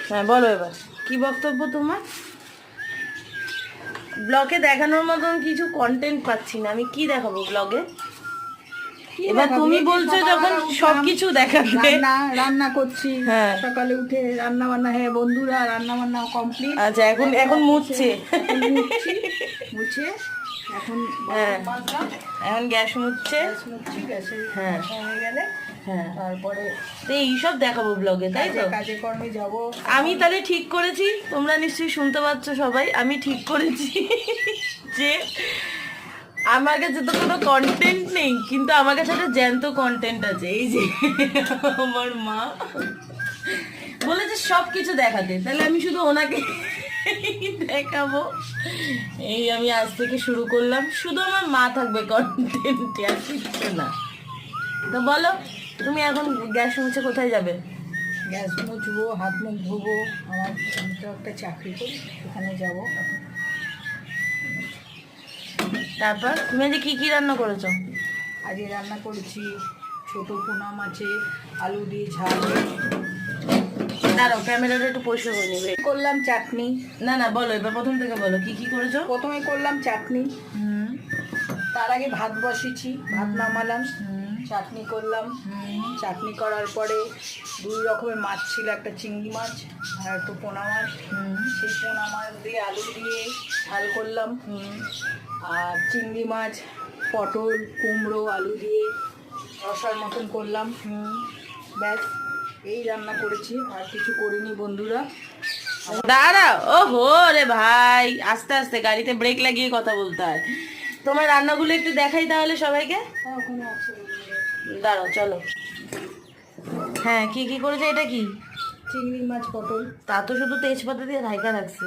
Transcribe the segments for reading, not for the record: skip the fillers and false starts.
হ্যাঁ বলো এবার কি বক্তব্য তোমার? ব্লগে দেখানোর মতন কিছু কন্টেন্ট পাচ্ছি না, আমি কি দেখাবো ব্লগে? এবার তুমি বলছো যখন সবকিছু দেখাবে। রান্না করছি, হ্যাঁ সকালে উঠে রান্না বান্না, হ্যাঁ বন্ধুরা রান্না বান্না কমপ্লিট। আচ্ছা এখন এখন মুছছে। মুছে এখন হ্যাঁ মাজলাম, এখন গ্যাস মুছছে। গ্যাস মুছছি, গ্যাসে হ্যাঁ হয়ে গেলে হ্যাঁ তারপরে তো এইসব দেখাবো ব্লগে, তাই তো? কাজে কর্মে যাব। আমি তাহলে ঠিক করেছি, তোমরা নিশ্চয়ই শুনতে পাচ্ছ সবাই, আমি ঠিক করেছি যে আমার কাছে তো কোনো কন্টেন্ট নেই, কিন্তু আমার কাছে একটা জ্যান্ত কন্টেন্ট আছে। এই যে আমার মা বলেছে সব কিছু দেখাতে, তাহলে আমি শুধু ওনাকে দেখাবো। এই আমি আজ থেকে শুরু করলাম, শুধু আমার মা থাকবে কন্টেন্টে, আর কিচ্ছু না। তো বলো তুমি এখন গ্যাস মুছে কোথায় যাবে? গ্যাস মুছবো, হাত মুখ ধোবো, আমি তো একটা চাকরি করি, ওখানে যাবো। তারপর তুমি আজ কি কি রান্না করেছো? আজকে রান্না করেছি ছোট পোনা মাছে আলু দিয়ে ঝাল, দাঁড়াও ক্যামেরাটা একটু পরিষ্কার করে নেবে। করলাম চাটনি। না না বলো এবার প্রথম থেকে বলো কি কি করেছো। প্রথমে করলাম চাটনি, তার আগে ভাত বসিয়েছি, ভাত নামালাম, চাটনি করলাম। চাটনি করার পরে দুই রকমের মাছ ছিল, একটা চিংড়ি মাছ আর একটা পোনা মাছ। সেই পোনা মাছ দিয়ে আলু দিয়ে ঝাল করলাম, আর চিংড়ি মাছ পটল কুমড়ো আলু দিয়ে রসার মতন করলাম। ব্যাস এই রান্না করেছি, আর কিছু করিনি বন্ধুরা। দাঁড়াও, ও হো রে ভাই, আস্তে আস্তে গাড়িতে ব্রেক লাগিয়ে কথা বলতে হয়। তোমার রান্নাগুলো একটু দেখাই তাহলে সবাইকে। ওখানে আছে দাঁড়াও চলো। হ্যাঁ কি কি করেছো, এটা কি? চিংড়ি মাছ পটল, তা তো শুধু তেজপাতা দিয়ে ঢাকা রাখছে।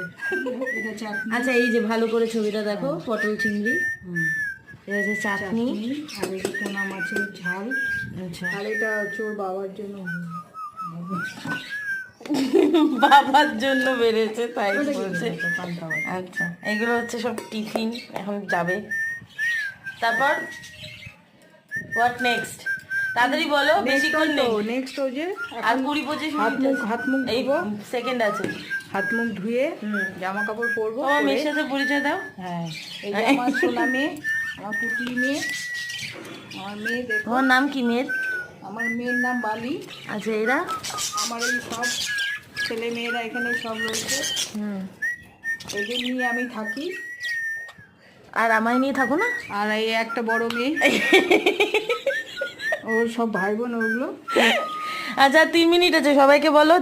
এটা চাটনি। আচ্ছা এই যে ভালো করে ছবিটা দেখো, পটল চিংড়ি, এটা হচ্ছে চাটনি, আর এই যে পোনা মাছের ঝাল। আচ্ছা আর এটা হচ্ছে ওর বাবার জন্য। বাবার জন্য বেড়েছে তাই ওটা কি বলছে। পান্তা ভাত। আচ্ছা এগুলো হচ্ছে সব টিফিন, এখন যাবে। তারপর হোয়াট নেক্সট, তাড়াতাড়ি বলো, বেশিক্ষণ নেই। নেক্সট ওই যে আর এখন 20-25 হাত মুখ এই ধোবো, সেকেন্ড আছে। হাত মুখ ধুয়ে জামা কাপড় পরবো। ও মেয়ের সাথে পরিচয় দাও। হ্যাঁ এই যে আমার সোনা মেয়ে, আমার পুটলি মেয়ে, আমার মেয়ে দেখো। তোমার নাম কি মেয়ের? আমার মেয়ের নাম বালি। আচ্ছা এরা আমার এই সব ছেলে মেয়েরা এখানে সব রয়েছে, এদের নিয়ে আমি থাকি। আর আমায় নিয়ে থাকো না। আর এই একটা বড় মেয়ে, ওর সব ভাই বোন ওগুলো। আচ্ছা 3 মিনিট আছে, সবাইকে বলো।